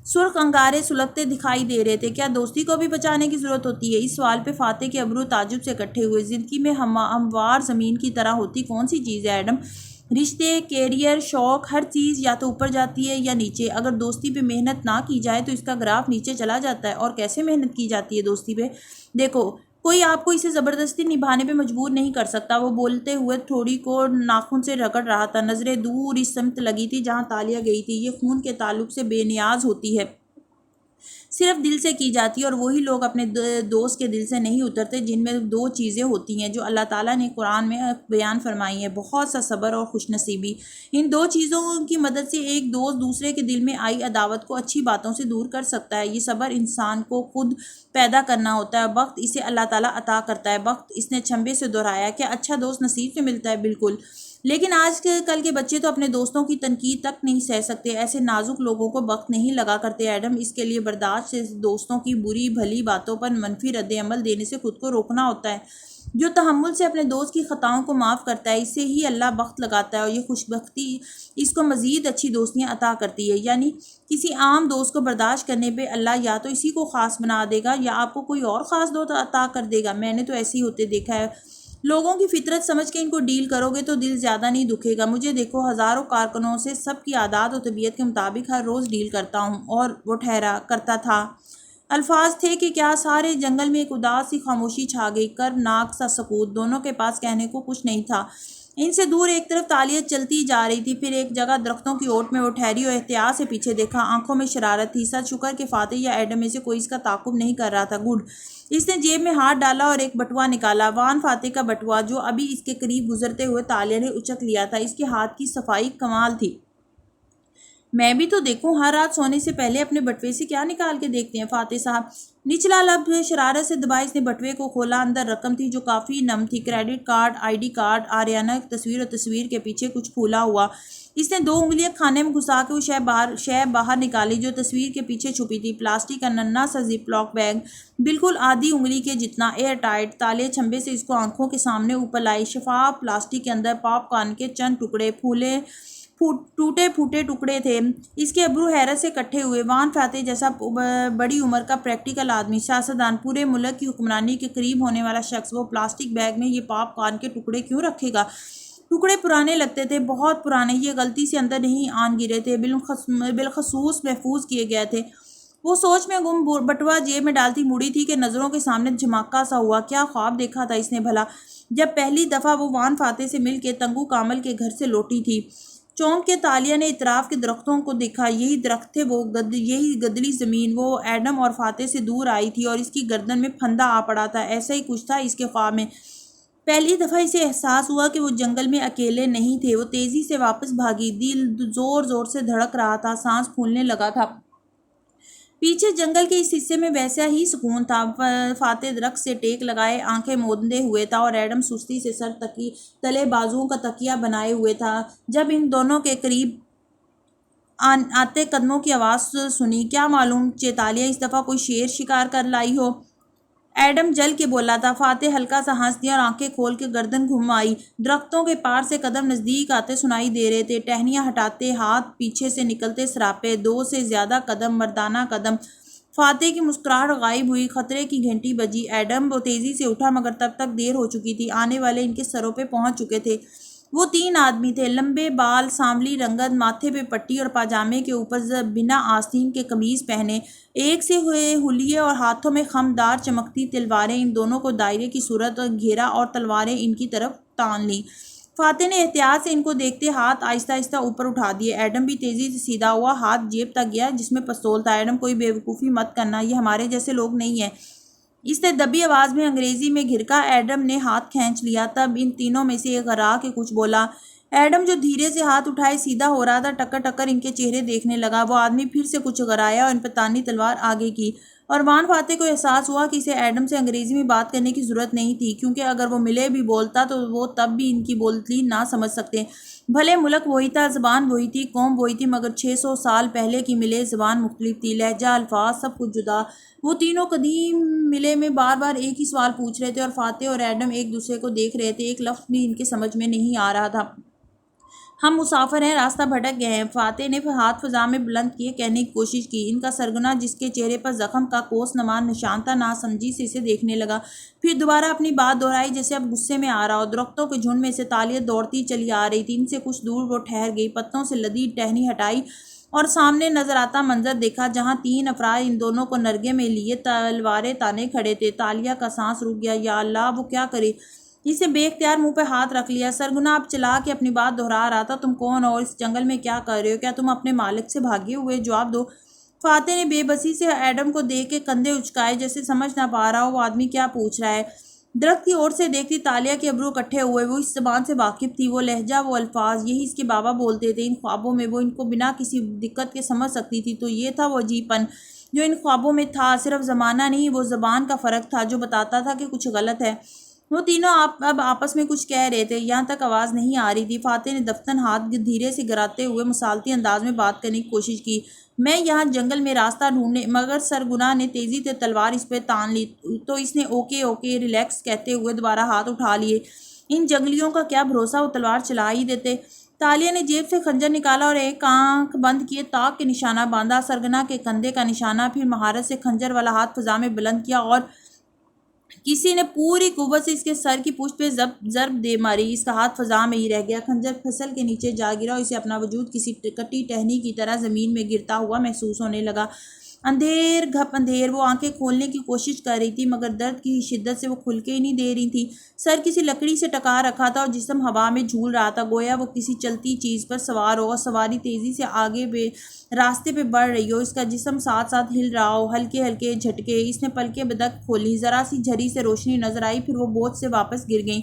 سرخ انگارے سلگتے دکھائی دے رہے تھے۔ کیا دوستی کو بھی بچانے کی ضرورت ہوتی ہے؟ اس سوال پہ فاتح کے ابرو تعجب سے اکٹھے ہوئے۔ زندگی میں ہموار زمین کی طرح ہوتی کون سی چیز ہے ایڈم؟ رشتے، کیریئر، شوق، ہر چیز یا تو اوپر جاتی ہے یا نیچے۔ اگر دوستی پہ محنت نہ کی جائے تو اس کا گراف نیچے چلا جاتا ہے۔ اور کیسے محنت کی جاتی ہے دوستی پہ؟ دیکھو، کوئی آپ کو اسے زبردستی نبھانے پہ مجبور نہیں کر سکتا۔ وہ بولتے ہوئے تھوڑی کو ناخن سے رگڑ رہا تھا، نظریں دور اس سمت لگی تھی جہاں تالیہ گئی تھی۔ یہ خون کے تعلق سے بے نیاز ہوتی ہے، صرف دل سے کی جاتی ہے، اور وہی لوگ اپنے دوست کے دل سے نہیں اترتے جن میں دو چیزیں ہوتی ہیں جو اللہ تعالیٰ نے قرآن میں بیان فرمائی ہیں، بہت سا صبر اور خوش نصیبی۔ ان دو چیزوں کی مدد سے ایک دوست دوسرے کے دل میں آئی عداوت کو اچھی باتوں سے دور کر سکتا ہے۔ یہ صبر انسان کو خود پیدا کرنا ہوتا ہے، وقت اسے اللہ تعالیٰ عطا کرتا ہے۔ وقت، اس نے چھمبے سے دہرایا، کیا اچھا دوست نصیب سے ملتا ہے؟ بالکل، لیکن آج کل کے بچے تو اپنے دوستوں کی تنقید تک نہیں سہ سکتے۔ ایسے نازک لوگوں کو وقت نہیں لگا کرتے ایڈم، اس کے لیے برداشت سے دوستوں کی بری بھلی باتوں پر منفی رد عمل دینے سے خود کو روکنا ہوتا ہے۔ جو تحمل سے اپنے دوست کی خطاؤں کو معاف کرتا ہے، اسے ہی اللہ بخت لگاتا ہے، اور یہ خوش بختی اس کو مزید اچھی دوستیاں عطا کرتی ہے۔ یعنی کسی عام دوست کو برداشت کرنے پہ اللہ یا تو اسی کو خاص بنا دے گا یا آپ کو کوئی اور خاص دوست عطا کر دے گا۔ میں نے تو ایسے ہی ہوتے دیکھا ہے۔ لوگوں کی فطرت سمجھ کے ان کو ڈیل کرو گے تو دل زیادہ نہیں دکھے گا۔ مجھے دیکھو، ہزاروں کارکنوں سے سب کی عادات و طبیعت کے مطابق ہر روز ڈیل کرتا ہوں۔ اور وہ ٹھہرا کرتا تھا۔ الفاظ تھے کہ کیا؟ سارے جنگل میں ایک اداس سی خاموشی چھا گئی، کربناک سا سکوت۔ دونوں کے پاس کہنے کو کچھ نہیں تھا۔ ان سے دور ایک طرف تالیہ چلتی جا رہی تھی، پھر ایک جگہ درختوں کی اوٹ میں وہ ٹھہری اور احتیاط سے پیچھے دیکھا، آنکھوں میں شرارت تھی۔ سچ شکر کہ فاتح یا ایڈم میں سے کوئی اس کا تعاقب نہیں کر رہا تھا۔ گڈ۔ اس نے جیب میں ہاتھ ڈالا اور ایک بٹوا نکالا، وان فاتح کا بٹوا، جو ابھی اس کے قریب گزرتے ہوئے تالیہ نے اچک لیا تھا۔ اس کے ہاتھ کی صفائی کمال تھی۔ میں بھی تو دیکھوں، ہر رات سونے سے پہلے اپنے بٹوے سے کیا نکال کے دیکھتے ہیں فاتح صاحب؟ نچلا لب شرارت سے دبا اس نے بٹوے کو کھولا. اندر رقم تھی جو کافی نم تھی. Credit card, ID card, Ariana کی تصویر اور تصویر کے پیچھے کچھ پھولا ہوا. اس نے 2 انگلیاں کھانے میں گھسا کے وہ شے باہر نکالی جو تصویر کے پیچھے چھپی تھی. پلاسٹک کا ننھا سا زپ لاک بیگ, بالکل آدھی انگلی کے جتنا, ایئر ٹائٹ. تالے چھمبے سے اس کو آنکھوں کے سامنے اوپر لائی. شفاف پلاسٹک کے اندر پاپ کارن کے چند ٹکڑے, ٹوٹے پھوٹے ٹکڑے تھے. اس کے ابرو حیرت سے کٹھے ہوئے. وان فاتح جیسا بڑی عمر کا پریکٹیکل آدمی, سیاستدان, پورے ملک کی حکمرانی کے قریب ہونے والا شخص, وہ پلاسٹک بیگ میں یہ پاپ کارن کے ٹکڑے کیوں رکھے گا؟ ٹکڑے پرانے لگتے تھے, بہت پرانے. یہ غلطی سے اندر نہیں آن گرے تھے, بالخصوص محفوظ کیے گئے تھے. وہ سوچ میں گم. بٹوا جیب میں ڈالتی مڑی تھی کہ نظروں کے سامنے جھماکہ سا ہوا. کیا خواب دیکھا تھا اس نے بھلا, جب پہلی دفعہ وہ وان فاتح سے مل کے تنگو کامل کے گھر سے لوٹی تھی؟ چونک کے تالیہ نے اطراف کے درختوں کو دیکھا. یہی درخت تھے, یہی گدلی زمین. وہ ایڈم اور فاتح سے دور آئی تھی اور اس کی گردن میں پھندا آ پڑا تھا. ایسا ہی کچھ تھا اس کے خواب میں. پہلی دفعہ اسے احساس ہوا کہ وہ جنگل میں اکیلے نہیں تھے. وہ تیزی سے واپس بھاگی. دل زور زور سے دھڑک رہا تھا, سانس پھولنے لگا تھا. پیچھے جنگل کے اس حصے میں ویسا ہی سکون تھا. فاتح درخت سے ٹیک لگائے آنکھیں موندے ہوئے تھا اور ایڈم سستی سے سر تلے بازوؤں کا تکیہ بنائے ہوئے تھا. جب ان دونوں کے قریب آتے قدموں کی آواز سنی, کیا معلوم چیتالیہ اس دفعہ کوئی شیر شکار کر لائی ہو. ایڈم جل کے بولا تھا. فاتح ہلکا سا ہنس دیا اور آنکھیں کھول کے گردن گھمائی. درختوں کے پار سے قدم نزدیک آتے سنائی دے رہے تھے. ٹہنیاں ہٹاتے, ہاتھ پیچھے سے نکلتے سراپے, 2 سے زیادہ قدم, مردانہ قدم. فاتح کی مسکراہٹ غائب ہوئی. خطرے کی گھنٹی بجی. ایڈم وہ تیزی سے اٹھا مگر تب تک دیر ہو چکی تھی. آنے والے ان کے سروں پہ پہنچ چکے تھے. وہ 3 آدمی تھے, لمبے بال, سانولی رنگت, ماتھے پہ پٹی اور پاجامے کے اوپر بنا آستین کے قمیض پہنے, ایک سے ہوئے حلیے اور ہاتھوں میں خمدار چمکتی تلواریں. ان دونوں کو دائرے کی صورت گھیرا اور تلواریں ان کی طرف تان لیں. فاتح نے احتیاط سے ان کو دیکھتے ہاتھ آہستہ آہستہ اوپر اٹھا دیے. ایڈم بھی تیزی سے سیدھا ہوا, ہاتھ جیب تک گیا جس میں پستول تھا. ایڈم کوئی بے وقوفی مت کرنا, یہ ہمارے جیسے لوگ نہیں ہیں. اس نے دبی آواز میں انگریزی میں گھرکا. ایڈم نے ہاتھ کھینچ لیا. تب ان تینوں میں سے ایک غرا کے کچھ بولا. ایڈم جو دھیرے سے ہاتھ اٹھائے سیدھا ہو رہا تھا, ٹکر ٹکر ان کے چہرے دیکھنے لگا. وہ آدمی پھر سے کچھ غرایا اور ان پہ تانی تلوار آگے کی. اور وان فاتح کو احساس ہوا کہ اسے ایڈم سے انگریزی میں بات کرنے کی ضرورت نہیں تھی, کیونکہ اگر وہ ملے بھی بولتا تو وہ تب بھی ان کی بولتی نہ سمجھ سکتے. بھلے ملک وہی تھا, زبان وہی تھی, قوم وہی تھی, مگر 600 سال پہلے کی ملے زبان مختلف تھی. لہجہ, الفاظ, سب کچھ جدا. وہ تینوں قدیم ملے میں بار بار ایک ہی سوال پوچھ رہے تھے اور فاتح اور ایڈم ایک دوسرے کو دیکھ رہے تھے. ایک لفظ بھی ان کے سمجھ میں نہیں آ رہا تھا. ہم مسافر ہیں, راستہ بھٹک گئے ہیں. فاتح نے ہاتھ فضا میں بلند کیے کہنے کی کوشش کی. ان کا سرگنا جس کے چہرے پر زخم کا کوس نما نشان تھا, ناسمجھی سے اسے دیکھنے لگا. پھر دوبارہ اپنی بات دہرائی جیسے اب غصے میں آ رہا ہو. درختوں کے جھنڈ میں سے تالیہ دوڑتی چلی آ رہی تھی. ان سے کچھ دور وہ ٹھہر گئی, پتوں سے لدی ٹہنی ہٹائی اور سامنے نظر آتا منظر دیکھا جہاں 3 افراد ان دونوں کو نرگے میں لیے تلواریں تانے کھڑے تھے. تالیہ کا سانس رک گیا. یا اللہ, وہ کیا کرے. اسے بے اختیار منہ پہ ہاتھ رکھ لیا. سرگنا اب چلا کے اپنی بات دہرا رہا تھا. تم کون ہو اور اس جنگل میں کیا کر رہے ہو؟ کیا تم اپنے مالک سے بھاگے ہوئے؟ جواب دو. فاتح نے بے بسی سے ایڈم کو دیکھ کے کندھے اچکائے جیسے سمجھ نہ پا رہا ہو وہ آدمی کیا پوچھ رہا ہے. درخت کی اور سے دیکھتی تالیہ کے ابرو کٹھے ہوئے. وہ اس زبان سے واقف تھی, وہ لہجہ, وہ الفاظ, یہی اس کے بابا بولتے تھے. ان خوابوں میں وہ ان کو بنا کسی دقت کے سمجھ سکتی تھی. تو یہ تھا وہ عجیب پن جو ان خوابوں میں تھا. صرف زمانہ نہیں, وہ زبان کا فرق تھا جو بتاتا تھا کہ کچھ غلط ہے. وہ تینوں اب آپس میں کچھ کہہ رہے تھے. یہاں تک آواز نہیں آ رہی تھی. فاتح نے دفتن ہاتھ دھیرے سے گراتے ہوئے مصالحتی انداز میں بات کرنے کی کوشش کی. میں یہاں جنگل میں راستہ ڈھونڈنے, مگر سرگنا نے تیزی سے تلوار اس پہ تان لی تو اس نے اوکے اوکے ریلیکس کہتے ہوئے دوبارہ ہاتھ اٹھا لیے. ان جنگلیوں کا کیا بھروسہ, وہ تلوار چلا ہی دیتے. تالیہ نے جیب سے خنجر نکالا اور ایک آنکھ بند کیے تاک کے نشانہ باندھا. سرگنا کے کندھے کا نشانہ, پھر مہارت سے خنجر والا ہاتھ فضا میں بلند کیا اور کسی نے پوری قوت سے اس کے سر کی پشت پہ ضرب دے ماری. اس کا ہاتھ فضا میں ہی رہ گیا. خنجر پھسل کے نیچے جا گرا اور اسے اپنا وجود کسی کٹی ٹہنی کی طرح زمین میں گرتا ہوا محسوس ہونے لگا. اندھیر گھپ اندھیر. وہ آنکھیں کھولنے کی کوشش کر رہی تھی مگر درد کی شدت سے وہ کھل کے ہی نہیں دے رہی تھی. سر کسی لکڑی سے ٹکا رکھا تھا اور جسم ہوا میں جھول رہا تھا, گویا وہ کسی چلتی چیز پر سوار ہو اور سواری تیزی سے آگے راستے پہ بڑھ رہی ہو. اس کا جسم ساتھ ساتھ ہل رہا ہو, ہلکے ہلکے جھٹکے. اس نے پلکیں بدک کھولی, ذرا سی جھری سے روشنی نظر آئی, پھر وہ بوجھ سے واپس گر گئیں.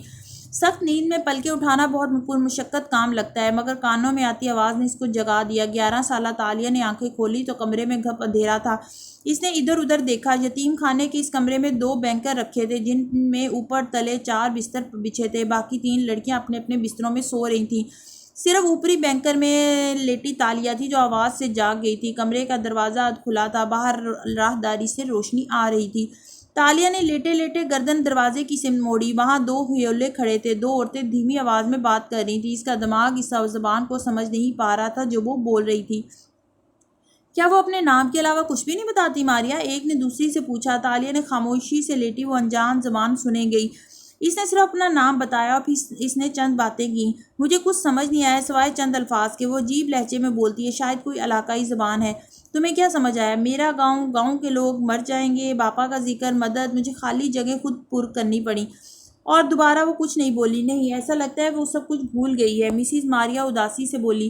سخت نیند میں پلکیں اٹھانا بہت پرمشقت کام لگتا ہے، مگر کانوں میں آتی آواز نے اس کو جگا دیا۔ 11 سالہ تالیہ نے آنکھیں کھولی تو کمرے میں گھپ اندھیرا تھا۔ اس نے ادھر ادھر دیکھا۔ یتیم خانے کے اس کمرے میں 2 بینکر رکھے تھے، جن میں اوپر تلے 4 بستر بچھے تھے۔ باقی 3 لڑکیاں اپنے اپنے بستروں میں سو رہی تھیں۔ صرف اوپری بینکر میں لیٹی تالیہ تھی جو آواز سے جاگ گئی تھی۔ کمرے کا دروازہ کھلا تھا، باہر راہداری سے روشنی آ رہی تھی۔ تالیہ نے لیٹے لیٹے گردن دروازے کی سمت موڑی۔ وہاں 2 ہیولے کھڑے تھے، 2 عورتیں دھیمی آواز میں بات کر رہی تھیں۔ اس کا دماغ اس زبان کو سمجھ نہیں پا رہا تھا جو وہ بول رہی تھی۔ کیا وہ اپنے نام کے علاوہ کچھ بھی نہیں بتاتی ماریا؟ ایک نے دوسری سے پوچھا۔ تالیہ نے خاموشی سے لیٹی وہ انجان زبان سنے گئی۔ اس نے صرف اپنا نام بتایا اور پھر اس نے چند باتیں کیں۔ مجھے کچھ سمجھ نہیں آیا سوائے چند الفاظ کے۔ وہ عجیب لہجے میں بولتی ہے، شاید کوئی علاقائی زبان ہے۔ تمہیں کیا سمجھ آیا؟ میرا گاؤں، گاؤں کے لوگ مر جائیں گے، باپا کا ذکر، مدد۔ مجھے خالی جگہ خود پر کرنی پڑی۔ اور دوبارہ وہ کچھ نہیں بولی۔ نہیں، ایسا لگتا ہے وہ سب کچھ بھول گئی ہے، مسز ماریا اداسی سے بولی۔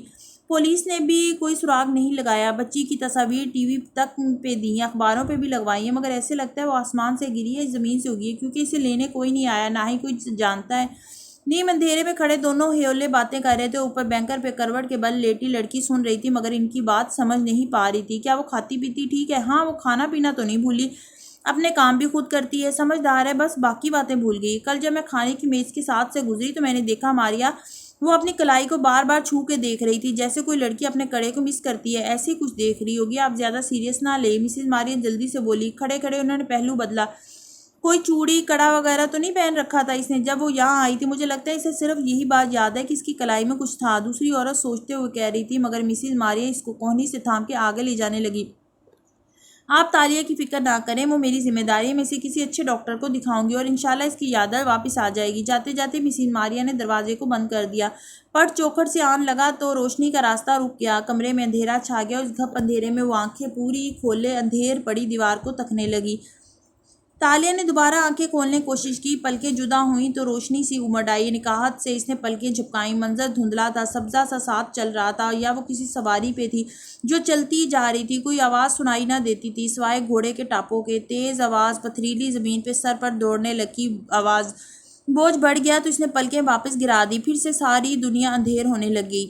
پولیس نے بھی کوئی سراغ نہیں لگایا۔ بچی کی تصاویر ٹی وی تک پہ دیں، اخباروں پہ بھی لگوائی ہیں، مگر ایسے لگتا ہے وہ آسمان سے گری ہے، زمین سے اگی ہے، کیونکہ اسے لینے کوئی نہیں آیا، نہ ہی کوئی جانتا ہے۔ نیم اندھیرے میں کھڑے دونوں ہیولے باتیں کر رہے تھے۔ اوپر بینکر پہ کروٹ کے بل لیٹی لڑکی سن رہی تھی، مگر ان کی بات سمجھ نہیں پا رہی تھی۔ کیا وہ کھاتی پیتی ٹھیک ہے؟ ہاں، وہ کھانا پینا تو نہیں بھولی، اپنے کام بھی خود کرتی ہے، سمجھدار ہے، بس باقی باتیں بھول گئی۔ کل جب میں کھانے کی میز کے ساتھ سے گزری تو میں نے دیکھا ماریا وہ اپنی کلائی کو بار بار چھو کے دیکھ رہی تھی، جیسے کوئی لڑکی اپنے کڑے کو مس کرتی ہے، ایسے ہی کچھ دیکھ رہی ہوگی، آپ زیادہ سیریس نہ لیں، مسز ماریا جلدی سے بولی۔ کھڑے کھڑے انہوں نے پہلو بدلا۔ کوئی چوڑی کڑا وغیرہ تو نہیں پہن رکھا تھا اس نے جب وہ یہاں آئی تھی؟ مجھے لگتا ہے اسے صرف یہی بات یاد ہے کہ اس کی کلائی میں کچھ تھا، دوسری عورت سوچتے ہوئے کہہ رہی تھی، مگر مسز ماریا اس کو کوہنی سے تھام کے آگے لے جانے لگی۔ آپ تالیہ کی فکر نہ کریں، وہ میری ذمہ داری ہے، میں اسے کسی اچھے ڈاکٹر کو دکھاؤں گی اور انشاءاللہ اس کی یادداشت واپس آ جائے گی۔ جاتے جاتے مسز ماریا نے دروازے کو بند کر دیا۔ پٹ چوکھٹ سے آن لگا تو روشنی کا راستہ رک گیا، کمرے میں اندھیرا چھا گیا۔ اس گھپ اندھیرے میں وہ آنکھیں پوری کھولے اندھیر پڑی دیوار کو تکنے لگی۔ تالیہ نے دوبارہ آنکھیں کھولنے کی کوشش کی، پلکیں جدا ہوئیں تو روشنی سی امڑ آئی۔ نکاہت سے اس نے پلکیں جھپکائیں، منظر دھندلا تھا، سبزہ سا ساتھ چل رہا تھا، یا وہ کسی سواری پہ تھی جو چلتی جا رہی تھی۔ کوئی آواز سنائی نہ دیتی تھی سوائے گھوڑے کے ٹاپوں کے، تیز آواز، پتھریلی زمین پہ سر پر دوڑنے لگی آواز۔ بوجھ بڑھ گیا تو اس نے پلکیں واپس گرا دی، پھر سے ساری دنیا اندھیر ہونے لگی۔